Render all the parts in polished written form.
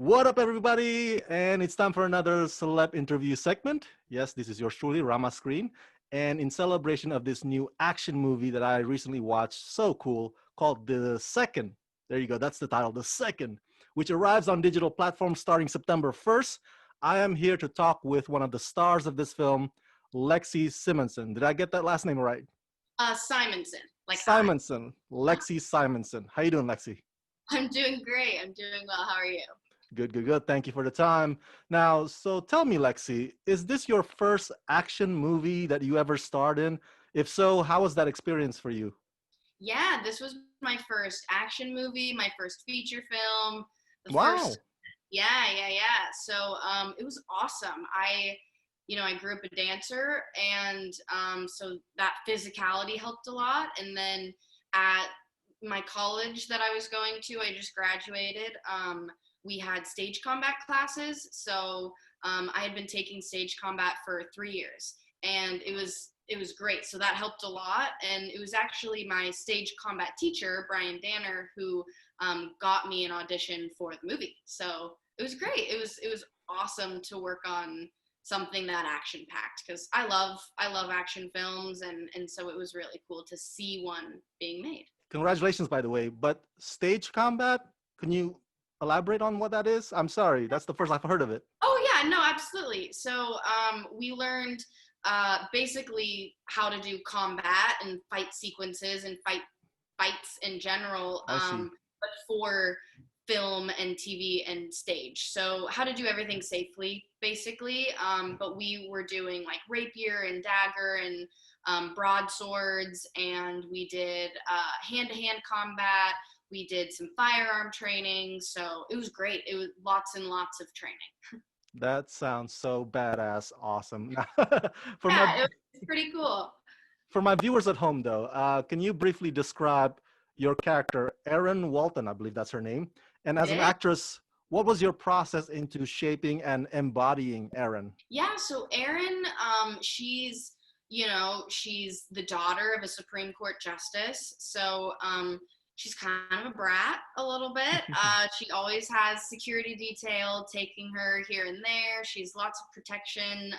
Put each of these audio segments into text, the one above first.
What up, everybody? And it's time for another celeb interview segment. Yes, this is yours truly, Rama Screen. And in celebration of this new action movie that I recently watched, so cool, called The Second. There you go, that's the title, The Second, which arrives on digital platforms starting September 1st. I am here to talk with one of the stars of this film, Lexi Simonsen. Did I get that last name right? Simonsen, like I. Simonsen, Lexi Simonsen. How you doing, Lexi? I'm doing great. I'm doing well. How are you? Good, good, good. Thank you for the time. Now, so tell me, Lexi, is this your first action movie that you ever starred in? If so, how was that experience for you? Yeah, this was my first action movie, my first feature film, the first. Wow, Yeah. So it was awesome. I grew up a dancer, and so that physicality helped a lot. And then at my college that I was going to, I just graduated. We had stage combat classes, so I had been taking stage combat for 3 years, and it was great. So that helped a lot, and it was actually my stage combat teacher, Brian Danner, who got me an audition for the movie. So it was great. It was awesome to work on something that action packed because I love action films, and so it was really cool to see one being made. congratulations, by the way. But stage combat, can you elaborate on what that is? I'm sorry, that's the first I've heard of it. Oh yeah, no, absolutely. So we learned basically how to do combat and fight sequences and fights in general, I see. but for film and TV and stage. So how to do everything safely, basically. But we were doing like rapier and dagger and broadswords, and we did hand-to-hand combat. We did some firearm training, so it was great. It was lots and lots of training. That sounds so badass, awesome. for my Yeah, it was pretty cool. for my viewers at home, though, can you briefly describe your character, Erin Walton? I believe that's her name. And It as an is. actress, what was your process into shaping and embodying Erin? Yeah, so Erin, she's the daughter of a Supreme Court justice. So she's kind of a brat a little bit. She always has security detail taking her here and there. She's lots of protection.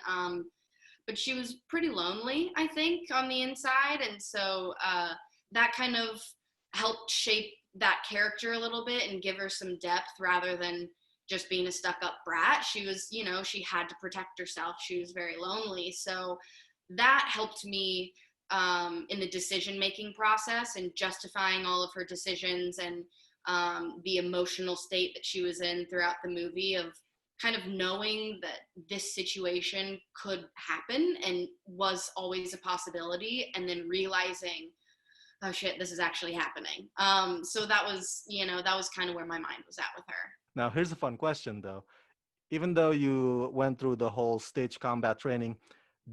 But she was pretty lonely, I think, on the inside. And so that kind of helped shape that character a little bit and give her some depth rather than just being a stuck up brat. She was, she had to protect herself. She was very lonely. So that helped me in the decision making process and justifying all of her decisions and the emotional state that she was in throughout the movie of kind of knowing that this situation could happen and was always a possibility, and then realizing, oh shit, this is actually happening. So that was kind of where my mind was at with her. Now, here's a fun question, though. Even though you went through the whole stage combat training,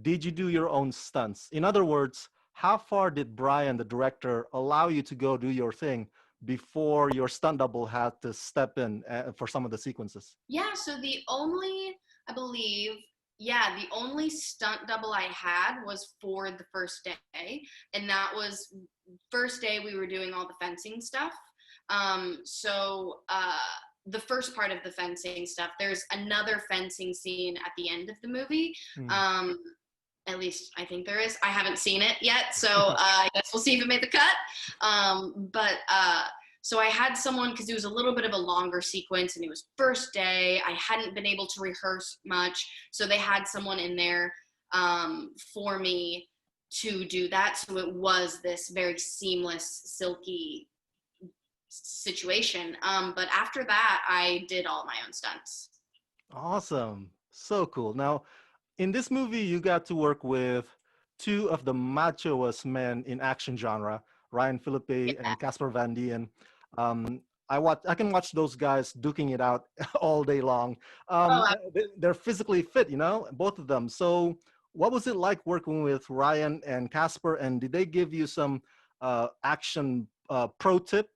did you do your own stunts? In other words, how far did Brian, the director, allow you to go do your thing before your stunt double had to step in for some of the sequences? Yeah, so I believe, the only stunt double I had was for the first day. And that was first day we were doing all the fencing stuff. The first part of the fencing stuff, there's another fencing scene at the end of the movie. Hmm. At least I think there is. I haven't seen it yet, so I guess we'll see if it made the cut. So I had someone, because it was a little bit of a longer sequence and it was first day. I hadn't been able to rehearse much, so they had someone in there for me to do that. So it was this very seamless, silky situation. But after that, I did all my own stunts. Awesome. So cool. Now, in this movie, you got to work with two of the machoest men in action genre, Ryan Phillippe Yeah. and Casper Van Dien. Um, I can watch those guys duking it out all day long. Oh, They're physically fit, both of them. So, what was it like working with Ryan and Casper? And did they give you some action pro tip?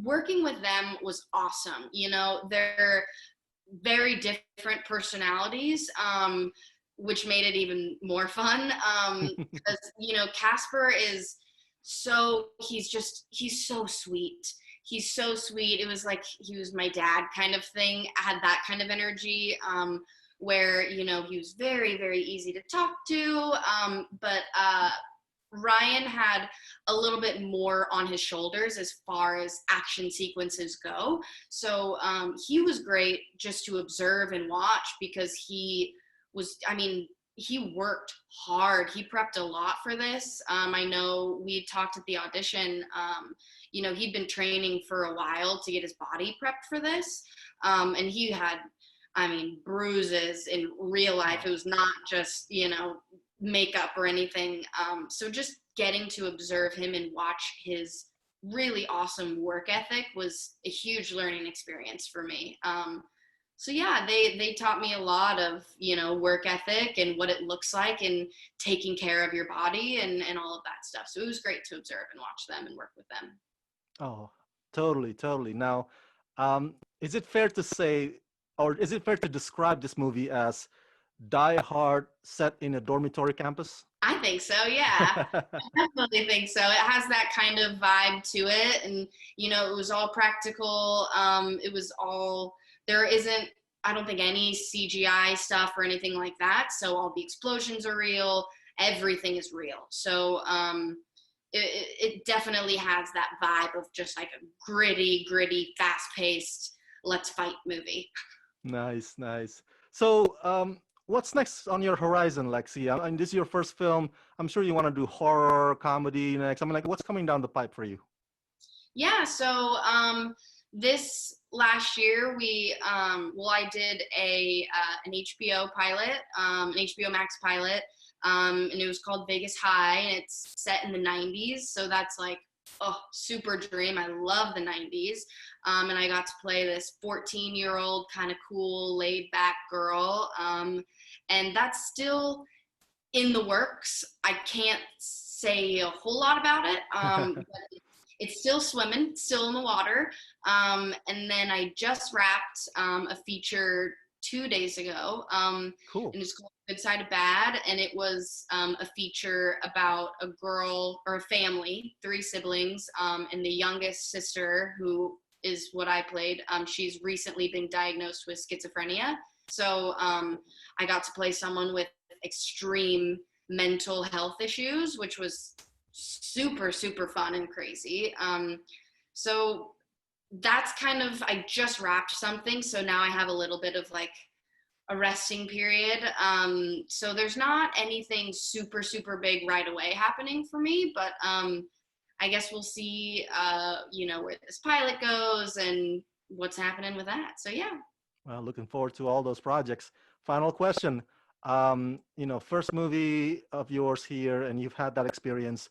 working with them was awesome. They're very different personalities, which made it even more fun. Because Casper is he's so sweet. he's so sweet. It was like he was my dad kind of thing. I had that kind of energy, where, you know, he was very, very easy to talk to. But Ryan had a little bit more on his shoulders as far as action sequences go. So he was great just to observe and watch, because he was, I mean, he worked hard. He prepped a lot for this. I know we talked at the audition, you know, he'd been training for a while to get his body prepped for this. And he had, I mean, bruises in real life. It was not just, you know, makeup or anything. So just getting to observe him and watch his really awesome work ethic was a huge learning experience for me. So yeah, they taught me a lot of, you know, work ethic and what it looks like and taking care of your body and all of that stuff. So it was great to observe and watch them and work with them. Oh, totally, totally. Now, is it fair to say, or is it fair to describe this movie as Die Hard set in a dormitory campus? I think so, yeah. I definitely think so. It has that kind of vibe to it. And, you know, it was all practical. It was all, there isn't, I don't think, any CGI stuff or anything like that. So all the explosions are real. Everything is real. So it definitely has that vibe of just like a gritty, fast-paced, let's fight movie. Nice, nice. So, what's next on your horizon, Lexi? I mean, this is your first film. I'm sure you want to do horror, comedy next. I mean, like, what's coming down the pipe for you? Yeah, so this last year I did an HBO pilot, an HBO Max pilot, and it was called Vegas High, and it's set in the 90s. So that's like, oh, super dream. I love the 90s. And I got to play this 14-year-old kind of cool, laid back girl. And that's still in the works. I can't say a whole lot about it. But it's still swimming, still in the water. And then I just wrapped a feature 2 days ago, and Cool. it's called Good Side of Bad, and it was a feature about a girl or a family, three siblings, and the youngest sister, who is what I played. She's recently been diagnosed with schizophrenia, so I got to play someone with extreme mental health issues, which was super fun and crazy. So that's kind of, I just wrapped something, so now I have a little bit of like a resting period. So there's not anything super big right away happening for me, but I guess we'll see, you know, where this pilot goes and what's happening with that. So yeah. Well, looking forward to all those projects. Final question. You know, first movie of yours here, and you've had that experience.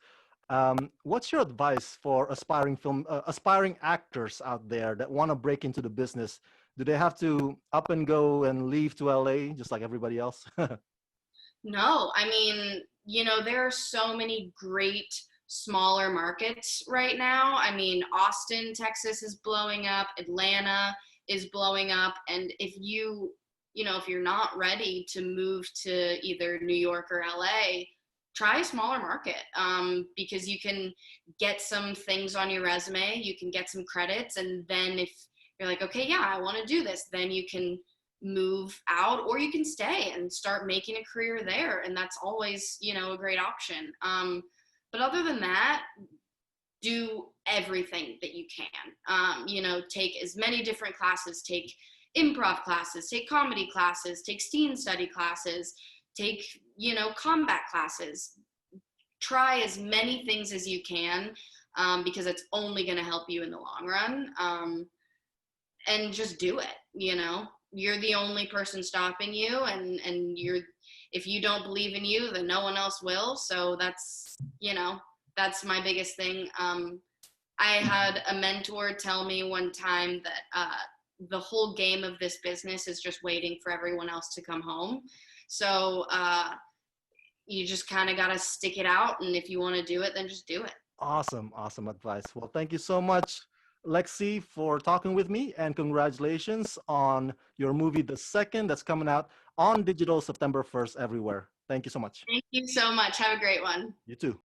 What's your advice for aspiring actors out there that want to break into the business? Do they have to up and go and leave to LA just like everybody else? No, I mean, you know, there are so many great smaller markets right now. I mean, Austin, Texas is blowing up, Atlanta is blowing up. And if you know, if you're not ready to move to either New York or LA, try a smaller market, because you can get some things on your resume, you can get some credits, and then if you're like, okay, yeah, I want to do this, then you can move out, or you can stay and start making a career there, and that's always, you know, a great option. But other than that, do everything that you can. You know, take as many different classes, take improv classes, take comedy classes, take scene study classes, take, you know, combat classes. Try as many things as you can, because it's only going to help you in the long run. And just do it, you know. You're the only person stopping you, and you're, if you don't believe in you, then no one else will. So that's, you know, that's my biggest thing. I had a mentor tell me one time that the whole game of this business is just waiting for everyone else to come home. So you just kind of got to stick it out. And if you want to do it, then just do it. Awesome, awesome advice. Well, thank you so much, Lexi, for talking with me, and congratulations on your movie, The Second, that's coming out on digital September 1st everywhere. Thank you so much. Thank you so much. Have a great one. You too.